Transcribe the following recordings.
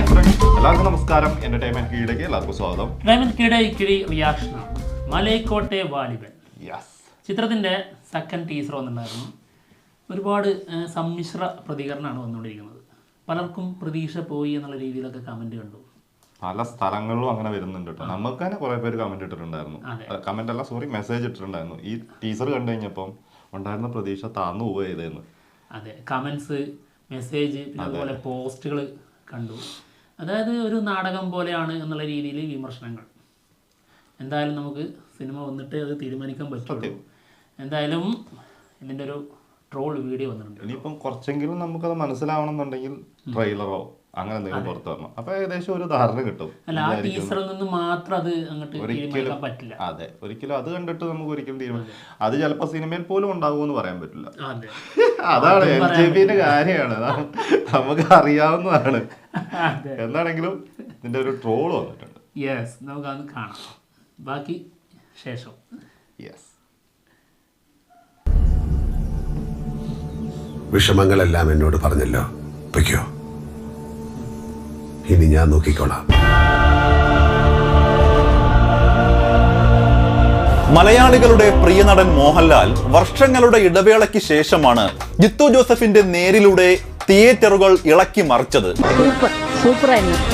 Hi friends, എല്ലാവർക്കും നമസ്കാരം. Entertainment കീഴിലേക്ക് എല്ലാവർക്കും സ്വാഗതം. റിയാക്ഷനാണ് മലൈക്കോട്ടെ വാലിബൻ. ചിത്രത്തിൻ്റെ സെക്കൻഡ് ടീസർ വന്നിട്ടുണ്ടായിരുന്നു. ഒരുപാട് സമ്മിശ്ര പ്രതികരണമാണ് വന്നുകൊണ്ടിരിക്കുന്നത്. പലർക്കും പ്രതീക്ഷ പോയി എന്നുള്ള രീതിയിലൊക്കെ കമൻറ്റ് കണ്ടു. പല സ്ഥലങ്ങളിലും അങ്ങനെ വരുന്നുണ്ട് കേട്ടോ. നമുക്ക് തന്നെ കുറെ പേര് കമന്റ് ഇട്ടിട്ടുണ്ടായിരുന്നു. മെസ്സേജ് ഇട്ടിട്ടുണ്ടായിരുന്നു. ഈ ടീസർ കണ്ടു കഴിഞ്ഞപ്പം ഉണ്ടായിരുന്ന പ്രതീക്ഷ താന്നു പോയതെന്ന്. അതെ, കമൻസ്, മെസ്സേജ്, പിന്നെ അതുപോലെ പോസ്റ്റുകൾ കണ്ടു. അതായത് ഒരു നാടകം പോലെയാണ് എന്നുള്ള രീതിയിൽ വിമർശനങ്ങൾ. എന്തായാലും നമുക്ക് സിനിമ വന്നിട്ട് അത് തീരുമാനിക്കാൻ പറ്റുള്ളൂ. എന്തായാലും ഇതിൻ്റെ ഒരു ട്രോൾ വീഡിയോ വന്നിട്ടുണ്ട്. ഇനിയിപ്പം കുറച്ചെങ്കിലും നമുക്കത് മനസ്സിലാവണമെന്നുണ്ടെങ്കിൽ ട്രെയിലറോ അങ്ങനെ എന്തെങ്കിലും പുറത്തു വരണം. അപ്പൊ ഏകദേശം ഒരു ധാരണ കിട്ടും. അല്ല, ആ ടീസറിൽ നിന്ന് മാത്രം അത് അങ്ങോട്ട് തീരുമാനിക്കാൻ പറ്റില്ല. അതെ, ഒരിക്കലും അത് കണ്ടിട്ട് നമുക്ക് ഒരിക്കലും തീരുമാനിക്കാം. അത് ചിലപ്പോൾ സിനിമയിൽ പോലും ഉണ്ടാകുമെന്ന് പറയാൻ പറ്റില്ല. അതാണ് LJBന്റെ കാര്യമാണ്, നമുക്ക് അറിയാവുന്നതാണ്. എന്താണെങ്കിലും ഇതിന്റെ ഒരു ട്രോൾ വന്നിട്ടുണ്ട്. യെസ്, നമുക്കത് കാണാം. ബാക്കി ശേഷം. യെസ്, വിഷമങ്ങളെല്ലാം എന്നോട് പറഞ്ഞല്ലോ, പൊയ്ക്കോ, ഇനി ഞാൻ നോക്കിക്കോളാം. മലയാളികളുടെ പ്രിയ നടൻ മോഹൻലാൽ വർഷങ്ങളുടെ ഇടവേളയ്ക്ക് ശേഷമാണ് ജിത്തു ജോസഫിന്റെ നേരിലൂടെ തിയേറ്ററുകൾ ഇളക്കി മറിച്ചത്.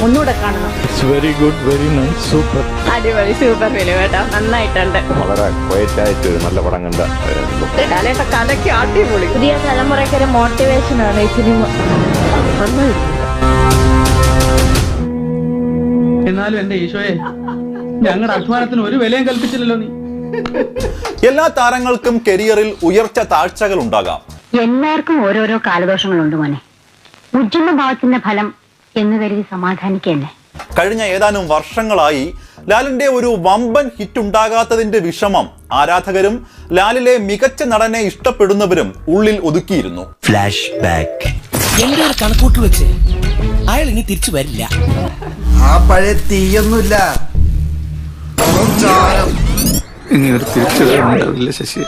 ഒന്നുകൂടെ കാണണം. Very good, very nice, super, അടിപൊളി, സൂപ്പർ ഫിലിം കേട്ടോ, നന്നായിട്ടുണ്ട്. വളരെ ക്വയറ്റ് ആയിട്ട് നല്ല പടം കണ്ട കലയ്ക്ക് അടിപൊളി. പുതിയ തലമുറയ്ക്കൊരു മോട്ടിവേഷൻ ആണ് ഈ സിനിമ. എന്നാലും എന്റെ ഈശോയെ, ഞങ്ങളുടെ അധ്വാനത്തിന് ഒരു വിലയും കൽപ്പിച്ചില്ലല്ലോ നീ. എല്ലാ താരങ്ങൾക്കും കരിയറിൽ ഉയർച്ച താഴ്ചകൾ ഉണ്ടാകാം. എല്ലാവർക്കും ഓരോരോ കാലദോഷങ്ങളുണ്ട് മോനെ. ഉജ്ജന്ന ഭാവത്തിന്റെ ഫലം എന്ന് കരുതി സമാധാനിക്കന്നെ. കഴിഞ്ഞ ഏതാനും വർഷങ്ങളായി ലാലിന്റെ ഒരു വമ്പൻ ഹിറ്റ് ഉണ്ടാകാത്തതിന്റെ വിഷമം ആരാധകരും ലാലിലെ മികച്ച നടനെ ഇഷ്ടപ്പെടുന്നവരും ഉള്ളിൽ ഒതുക്കിയിരുന്നു. Flash back. എന്റെ ഒരു കണക്കൂട്ട് വെച്ച് അയാൾ ഇനി തിരിച്ചു വരില്ല. ആ പഴയ തീയൊന്നുമില്ല, ഇനി ഒരു തിരിച്ചു വരണ്ടാവില്ല ശശി.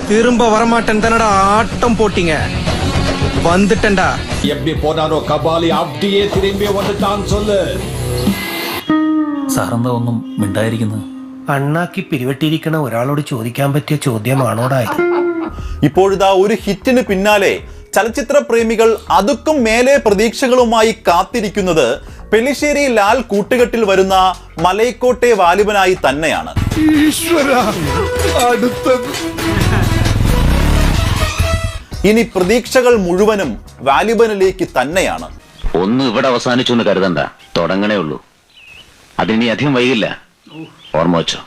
திரும்ப வரமாட்டேன் தானடா ஆட்டம் போட்டீங்க, வந்துட்டேன்டா. எப்படி போனாரோ கபாலி அப்படியே திரும்பி வந்துட்டான் சொல்லு. സാറെന്താ ഒന്നും മിണ്ടായിരിക്കുന്നത്? അണ്ണാക്കി പിരിവെട്ടിയിരിക്കണ ഒരാളോട് ചോദിക്കാൻ പറ്റിയ ചോദ്യമാണോടാ? ഇപ്പോഴിതാ ഒരു ഹിറ്റിന് പിന്നാലെ ചലച്ചിത്ര പ്രേമികൾ അതുക്കും മേലെ പ്രതീക്ഷകളുമായി കാത്തിരിക്കുന്നത് പെല്ലിശ്ശേരി ലാൽ കൂട്ടുകെട്ടിൽ വരുന്ന മലൈക്കോട്ടെ വാലിബനായി തന്നെയാണ്. ഇനി പ്രതീക്ഷകൾ മുഴുവനും വാലിബനിലേക്ക് തന്നെയാണ്. ഒന്ന് ഇവിടെ അവസാനിച്ചു എന്ന് കരുതണ്ട, തുടങ്ങണേ ഉള്ളൂ. അതിനി അധികം വൈകില്ല, ഓർമ്മ വെച്ചോ.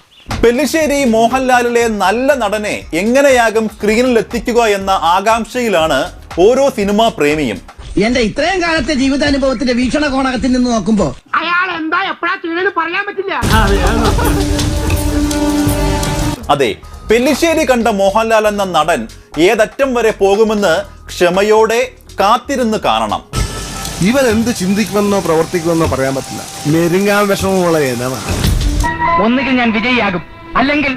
പെല്ലിശ്ശേരി മോഹൻലാലിലെ നല്ല നടനെ എങ്ങനെയാകും സ്ക്രീനിൽ എത്തിക്കുക എന്ന ആകാംക്ഷയിലാണ് ഓരോ സിനിമാ പ്രേമിയും. എന്റെ ഇത്രയും കാലത്തെ ജീവിതാനുഭവത്തിന്റെ വീക്ഷണകോണകത്തിൽ നിന്ന് നോക്കുമ്പോ അയാൾ എന്താ എപ്പോഴാ ചെയ്യണെന്ന് പറയാൻ പറ്റില്ല. അതെ, പെല്ലിശ്ശേരി കണ്ട മോഹൻലാൽ എന്ന നടൻ ഏതറ്റം വരെ പോകുമെന്ന് ക്ഷമയോടെ കാത്തിരുന്ന് കാണണം. ഇവൻ എന്ത് ചിന്തിക്കുമെന്നോ പ്രവർത്തിക്കുമെന്നോ പറയാൻ പറ്റില്ല. മെരുങ്ങാൻ വിഷമമുള്ള ഒന്നുകിൽ ഞാൻ വിജയിയാകും, അല്ലെങ്കിൽ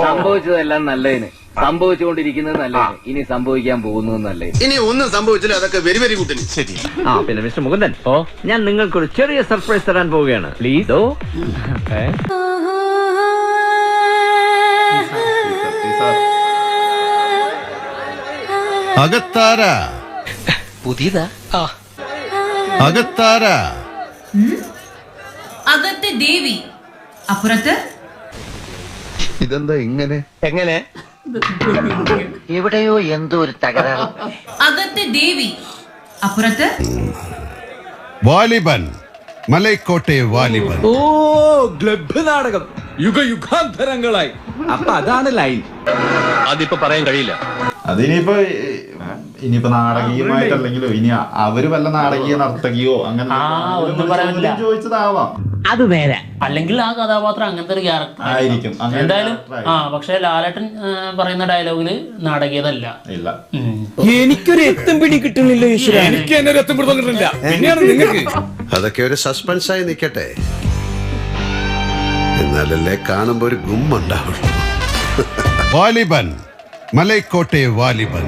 സംഭവിച്ചതെല്ലാം നല്ലതിന്, സംഭവിച്ചുകൊണ്ടിരിക്കുന്നത് നല്ലതിന്, ഇനി സംഭവിക്കാൻ പോകുന്നത് നല്ലതിന്. ഇനി ഒന്നും സംഭവിച്ചില്ല, അതൊക്കെ വെരി വെരി ഗുഡ്. ശരി. ആ പിന്നെ മിസ്റ്റർ മുകുന്ദൻ, ഞാൻ നിങ്ങൾക്കൊരു ചെറിയ സർപ്രൈസ് തരാൻ പോവുകയാണ്. പ്ലീസ്. അകത്താര പുതിയതാ. അകത്താര അകത്ത് ദേവി, അപ്പുറത്ത് ഇതെന്താ ഇങ്ങനെ? എങ്ങനെ? എവിടെയോ എന്തോ ഒരു തകരാറ്. അകത്ത് ദേവി, അപ്പുറത്ത് വാലിബൻ, മലൈക്കോട്ടെ വാലിബൻ. ഓ, ഗ്ലബ് നാടകം യുഗയുഗാന്തരങ്ങളായി. അപ്പൊ അതാണ് ലൈൻ. അതിപ്പോ പറയാൻ കഴിയില്ല. ഇനിയിപ്പോ നാടകീയമായിട്ടല്ലെങ്കിലോ ഇനി അവര് വല്ല നാടകീയ നർത്തകിയോ അങ്ങനെ ചോദിച്ചതാവാം. അത് നേരെ. അല്ലെങ്കിൽ ആ കഥാപാത്രം അങ്ങനത്തെ ഒരു ക്യാരക്ടർ ആയിരിക്കും. എന്തായാലും പക്ഷെ ലാലേട്ടൻ പറയുന്ന ഡയലോഗില് നാടകീയതല്ല. ഇല്ല. എനിക്കൊരു എത്തും പിടി കിട്ടുന്നില്ല ഈശ്വര. എനിക്ക് എന്നെ എത്തും പിടുത്തം കിട്ടുന്നില്ല. പിന്നെയാണ് നിങ്ങൾക്ക് അതൊക്കെ ഒരു സസ്പെൻസായി നിൽക്കട്ടെ, എന്നാലല്ലേ കാണുമ്പോ ഒരു ഗുമ്മുണ്ടാവുള്ളൂ. വാലിബൻ, മലൈക്കോട്ടെ വാലിബൻ.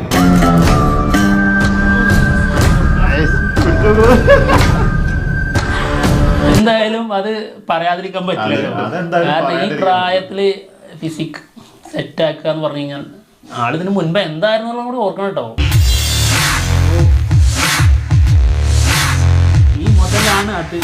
എന്തായാലും അത് പറയാതിരിക്കാൻ പറ്റില്ലല്ലോ. കാരണം ഈ പ്രായത്തില് ഫിസിക് സെറ്റ് ആക്കുക എന്ന് പറഞ്ഞു കഴിഞ്ഞാൽ ആളിതിന് മുൻപ് എന്തായിരുന്നു കൂടി ഓർക്കണം കേട്ടോ. ഈ മുതലാണ് അത്.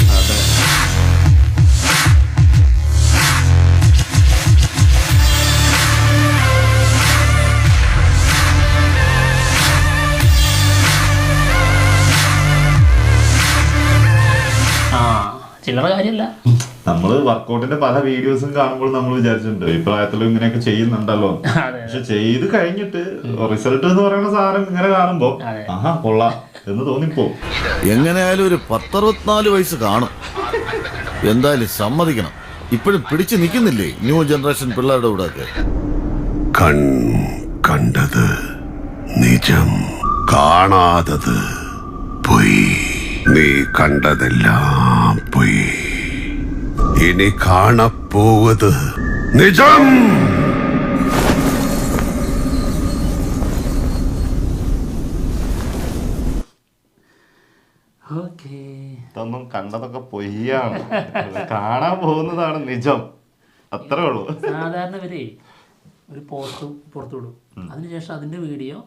ചില്ലറ കാര്യമല്ല. നമ്മള് വർക്കൗട്ടിന്റെ പല വീഡിയോസും കാണുമ്പോൾ നമ്മൾ വിചാരിച്ചിട്ടുണ്ട് ഈ പ്രായത്തിലും ഇങ്ങനെയൊക്കെ ചെയ്യുന്നുണ്ടല്ലോ. പക്ഷെ ചെയ്ത് കഴിഞ്ഞിട്ട് റിസൾട്ട് എന്ന് പറയുന്ന സാധനം ഇങ്ങനെ കാണുമ്പോ ആഹാ കൊള്ളാം എന്ന് തോന്നിപ്പോ. എങ്ങനെയായാലും ഒരു 10-64 വയസ്സ് കാണും. എന്തായാലും സമ്മതിക്കണം, ഇപ്പോഴും പിടിച്ചു നിൽക്കുന്നില്ലേ ന്യൂ ജനറേഷൻ പിള്ളേരുടെ കൂടെ ഒക്കെ. കണ്ടത് നിജം, കാണാതത് പൊയ്. നീ കണ്ടതെല്ലാം പൊയ്, ഇനി കാണപ്പോവത് നിജം. ഇതൊന്നും കണ്ടതൊക്കെ പൊയ്യാണ്, കാണാൻ പോകുന്നതാണ് നിജം. അത്രേ ഉള്ളൂ. സാധാരണ ഇവരെ ഒരു പോസ്റ്റ് പുറത്തുവിടും, അതിനുശേഷം അതിന്റെ വീഡിയോ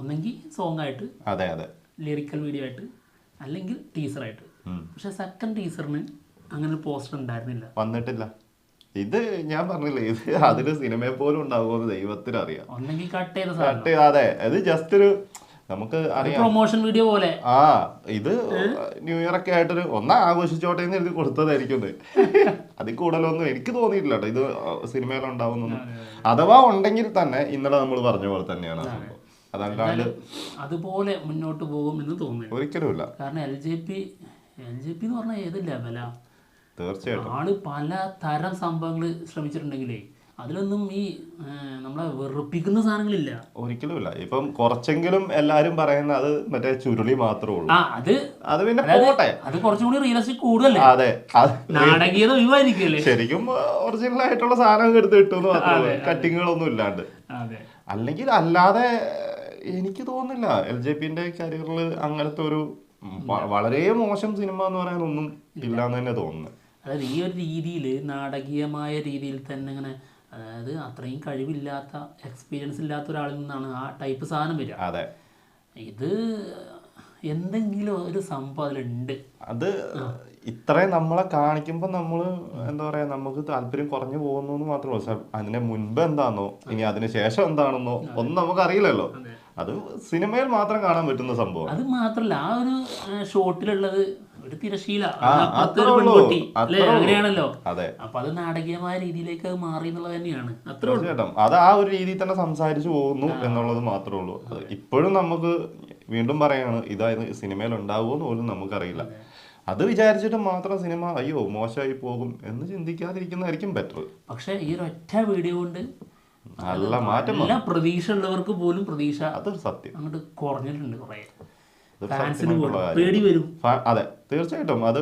ഒന്നെങ്കിൽ സോങ് ആയിട്ട്, അതെ അതെ, ലിറിക്കൽ വീഡിയോ ആയിട്ട്, അല്ലെങ്കിൽ ടീസറായിട്ട്. പക്ഷെ സെക്കൻഡ് ടീസറിന് അങ്ങനെ പോസ്റ്റർ ഉണ്ടായിരുന്നില്ല, വന്നിട്ടില്ല. ഇത് ഞാൻ പറഞ്ഞില്ലേ, ഇത് അതിന് സിനിമയെ പോലും ഉണ്ടാകുമെന്ന് ദൈവത്തിന് അറിയാം. ഒന്നെങ്കിൽ കട്ട് ചെയ്ത അതെ, അത് ജസ്റ്റ് ഒരു നമുക്ക് അറിയാം പ്രൊമോഷൻ വീഡിയോ പോലെ. ഇത് ന്യൂ ഇയർ ഒക്കെ ആയിട്ടൊരു ആഘോഷിച്ചോട്ടെ എന്ന് എഴുതി കൊടുത്തതായിരിക്കും. അതിൽ കൂടുതലൊന്നും എനിക്ക് തോന്നിയിട്ടില്ല കേട്ടോ ഇത് സിനിമയിലുണ്ടാവുന്നൊന്നും. അഥവാ ഉണ്ടെങ്കിൽ തന്നെ ഇന്നലെ നമ്മൾ പറഞ്ഞ പോലെ തന്നെയാണ്. അതല്ലാണ്ട് അതുപോലെ മുന്നോട്ട് പോകും എന്ന് തോന്നുന്നു ഒരിക്കലുമില്ല. കാരണം LJP എന്ന് പറഞ്ഞാൽ ഏത് ലെവലാ. തീർച്ചയായിട്ടും ആള് പല തരം സംഭവങ്ങൾ ശ്രമിച്ചിട്ടുണ്ടെങ്കിലേ അതിലൊന്നും ഈ നമ്മളെ വെറുപ്പിക്കുന്ന സാധനങ്ങളില്ല, ഒരിക്കലുമില്ല. ഇപ്പം കുറച്ചെങ്കിലും എല്ലാരും പറയുന്ന അത് മറ്റേ ചുരുളി മാത്രമേ ഉള്ളൂ. അത് പിന്നെ പോട്ടെ, അത് കുറച്ചും കൂടി റിയലിസ്റ്റിക് കൂടുതലേ. അതെ, നാടകീയത ഒഴിവായിരിക്കല്ലേ. ശരിക്കും ഒറിജിനൽ ആയിട്ടുള്ള സാധനം എടുത്ത് കിട്ടുന്നു മാത്രമേ, കട്ടിങ്ങുകളൊന്നും ഇല്ലാണ്ട്. അല്ലെങ്കിൽ അല്ലാതെ എനിക്ക് തോന്നുന്നില്ല LJPന്റെ കരിയറിൽ അങ്ങനത്തെ ഒരു വളരെ മോശം സിനിമ എന്ന് പറയാനൊന്നും ഇല്ലാന്ന് തന്നെ തോന്നുന്നു. അതായത് ഈ ഒരു രീതിയിൽ നാടകീയമായ രീതിയിൽ തന്നെ ഇങ്ങനെ, അതായത് അത്രയും കഴിവില്ലാത്ത എക്സ്പീരിയൻസ് ഇല്ലാത്ത ഒരാളിൽ നിന്നാണ് ആ ടൈപ്പ് സാധനം വരിക. അതെ, ഇത് എന്തെങ്കിലും ഒരു സംഭവം അതിലുണ്ട്. അത് ഇത്രയും നമ്മളെ കാണിക്കുമ്പോൾ നമ്മൾ എന്താ പറയാ, നമുക്ക് താല്പര്യം കുറഞ്ഞു പോകുന്നു എന്ന് മാത്രമേ ഉള്ളൂ. അതിന് മുൻപ് എന്താണെന്നോ ഇനി അതിന് ശേഷം എന്താണെന്നോ ഒന്നും നമുക്ക് അറിയില്ലല്ലോ. അത് സിനിമയിൽ മാത്രം കാണാൻ പറ്റുന്ന സംഭവം. അത് മാത്രല്ല, ആ ഒരു ഷോട്ടിലുള്ളത് ഒരു തിരശീല അങ്ങനെയാണല്ലോ. അപ്പൊ അത് നാടകീയമായ രീതിയിലേക്ക് അത് മാറി എന്നുള്ളത് തന്നെയാണ്. തീർച്ചയായിട്ടും അത് ആ ഒരു രീതിയിൽ തന്നെ സംസാരിച്ചു പോകുന്നു എന്നുള്ളത് മാത്രമേ ഉള്ളൂ. അത് ഇപ്പോഴും നമുക്ക് വീണ്ടും പറയാണ്, ഇതായത് സിനിമയിൽ ഉണ്ടാവുമെന്ന് പോലും നമുക്കറിയില്ല. അത് വിചാരിച്ചിട്ട് മാത്രം സിനിമ അയ്യോ മോശമായി പോകും എന്ന് ചിന്തിക്കാതിരിക്കുന്നതായിരിക്കും ബെറ്റർ. പക്ഷെ ഈ ഒരു ഒറ്റ വീഡിയോ കൊണ്ട് നല്ല മാറ്റം, എല്ലാ പ്രതീക്ഷ ഉള്ളവർക്ക് പോലും പ്രതീക്ഷ അതൊരു സത്യം അങ്ങോട്ട് കുറഞ്ഞിട്ടുണ്ട്. കുറെ പേടി വരും. അതെ, തീർച്ചയായിട്ടും. അത്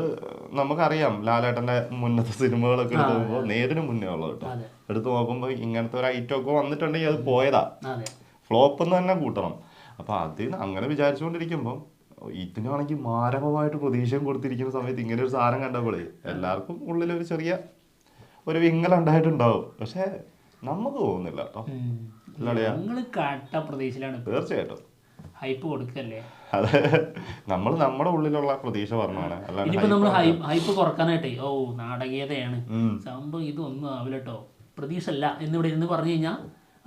നമുക്കറിയാം, ലാലേട്ടന്റെ മുന്നത്തെ സിനിമകളൊക്കെ പോകുമ്പോൾ നേരിന് മുന്നേ ഉള്ളത് കേട്ടോ. എടുത്ത് നോക്കുമ്പോൾ ഇങ്ങനത്തെ ഒരു ഐറ്റം ഒക്കെ വന്നിട്ടുണ്ടെങ്കിൽ അത് പോയതാ, ഫ്ലോപ്പ് എന്ന് തന്നെ കൂട്ടണം. അപ്പൊ അതിന് അങ്ങനെ വിചാരിച്ചുകൊണ്ടിരിക്കുമ്പോൾ ഇതിനാണെങ്കിൽ മാരകമായിട്ട് പ്രതീക്ഷയും കൊടുത്തിരിക്കുന്ന സമയത്ത് ഇങ്ങനെ ഒരു സാധനം കണ്ടപ്പോഴേ എല്ലാവർക്കും ഉള്ളിലൊരു ചെറിയ ഒരു വിങ്ങലുണ്ടായിട്ടുണ്ടാവും. പക്ഷെ നമുക്ക് തോന്നുന്നില്ല കേട്ടോ. തീർച്ചയായിട്ടും ഹൈപ്പ് കൊടുക്കല്ലേ. അതെ, നമ്മൾ നമ്മുടെ ഉള്ളിലുള്ള പ്രതീക്ഷ പറഞ്ഞാണ്. ഇനിയിപ്പോ നമ്മൾ ഹൈപ്പ് കുറക്കാനായിട്ടേ നാടകീയതയാണ് സംഭവം, ഇതൊന്നും ആവില്ല കേട്ടോ, പ്രതീക്ഷ അല്ല എന്നിവിടെ ഇരുന്ന് പറഞ്ഞു കഴിഞ്ഞാൽ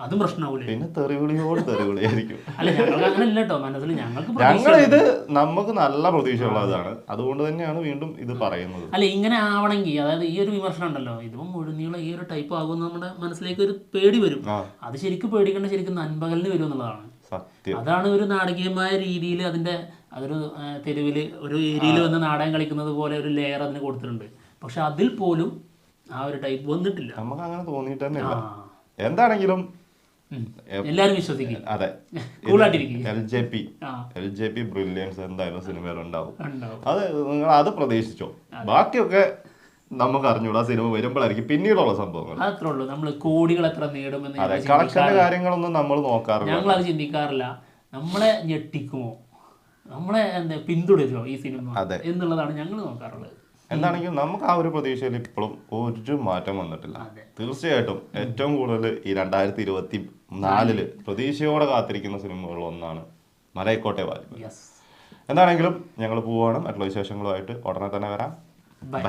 അതും പ്രശ്നമാവൂലേ. പിന്നെ തെറിവിളിയോട് തെറിവിളിയായിരിക്കും. അല്ല, ഞങ്ങൾക്ക് അങ്ങനെ കേട്ടോ, മനസ്സിൽ ഞങ്ങൾ ഇത് നമുക്ക് നല്ല പ്രതീക്ഷയുള്ളതാണ്, അതുകൊണ്ട് തന്നെയാണ് വീണ്ടും ഇത് പറയുന്നത്. അല്ല, ഇങ്ങനെ ആവണമെങ്കിൽ, അതായത് ഈ ഒരു വിമർശനം ഉണ്ടല്ലോ, ഇതിപ്പം മുഴുനീളം ഈ ഒരു ടൈപ്പ് ആകുമെന്ന് നമ്മുടെ മനസ്സിലേക്ക് ഒരു പേടി വരും. അത് ശരിക്കും പേടിക്കേണ്ട ശരിക്കും നൻപകലിന് വരും എന്നുള്ളതാണ്. അതാണ് ഒരു നാടകീയമായ രീതിയിൽ അതൊരു തെരുവിൽ ഒരു ഏരിയയിൽ വന്ന് നാടകം കളിക്കുന്നത് പോലെ ഒരു ലെയർ അതിന് കൊടുത്തിട്ടുണ്ട്. പക്ഷെ അതിൽ പോലും ആ ഒരു ടൈപ്പ് വന്നിട്ടില്ല. നമുക്ക് അങ്ങനെ തോന്നിയിട്ട് തന്നെ ഇല്ല. എന്താണെങ്കിലും എല്ലാരും വിശ്വസിക്കും. അതെ, LJP ബ്രില്യൻസ് എന്തായാലും സിനിമയിൽ ഉണ്ടാവും. അത് നിങ്ങൾ അത് പ്രതീക്ഷിച്ചോ. ബാക്കിയൊക്കെ നമുക്ക് അറിഞ്ഞൂടാ, സിനിമ വരുമ്പോഴായിരിക്കും പിന്നീടുള്ള സംഭവങ്ങൾ. അത്രേ ഉള്ളൂ. നമ്മൾ കോടികൾ എത്ര നേടുമെന്ന് കളക്ഷന്റെ കാര്യങ്ങളൊന്നും നമ്മൾ നോക്കാറില്ല. ഞങ്ങൾ അത് ചിന്തിക്കാറില്ല. നമ്മളെ ഞെട്ടിക്കുമോ, നമ്മളെ എന്താ പിന്തുടരുമോ ഈ സിനിമ എന്നുള്ളതാണ് ഞങ്ങൾ നോക്കാറുള്ളത്. എന്താണെങ്കിലും നമുക്ക് ആ ഒരു പ്രതീക്ഷയിൽ ഇപ്പോഴും ഒരു മാറ്റം വന്നിട്ടില്ല. തീർച്ചയായിട്ടും ഏറ്റവും കൂടുതൽ ഈ 2024 പ്രതീക്ഷയോടെ കാത്തിരിക്കുന്ന സിനിമകളിൽ ഒന്നാണ് മലൈക്കോട്ടെ വാലിബൻ. എന്താണെങ്കിലും ഞങ്ങൾ പോവുകയാണ്. മറ്റുള്ള വിശേഷങ്ങളുമായിട്ട് ഉടനെ തന്നെ വരാം. ബൈ.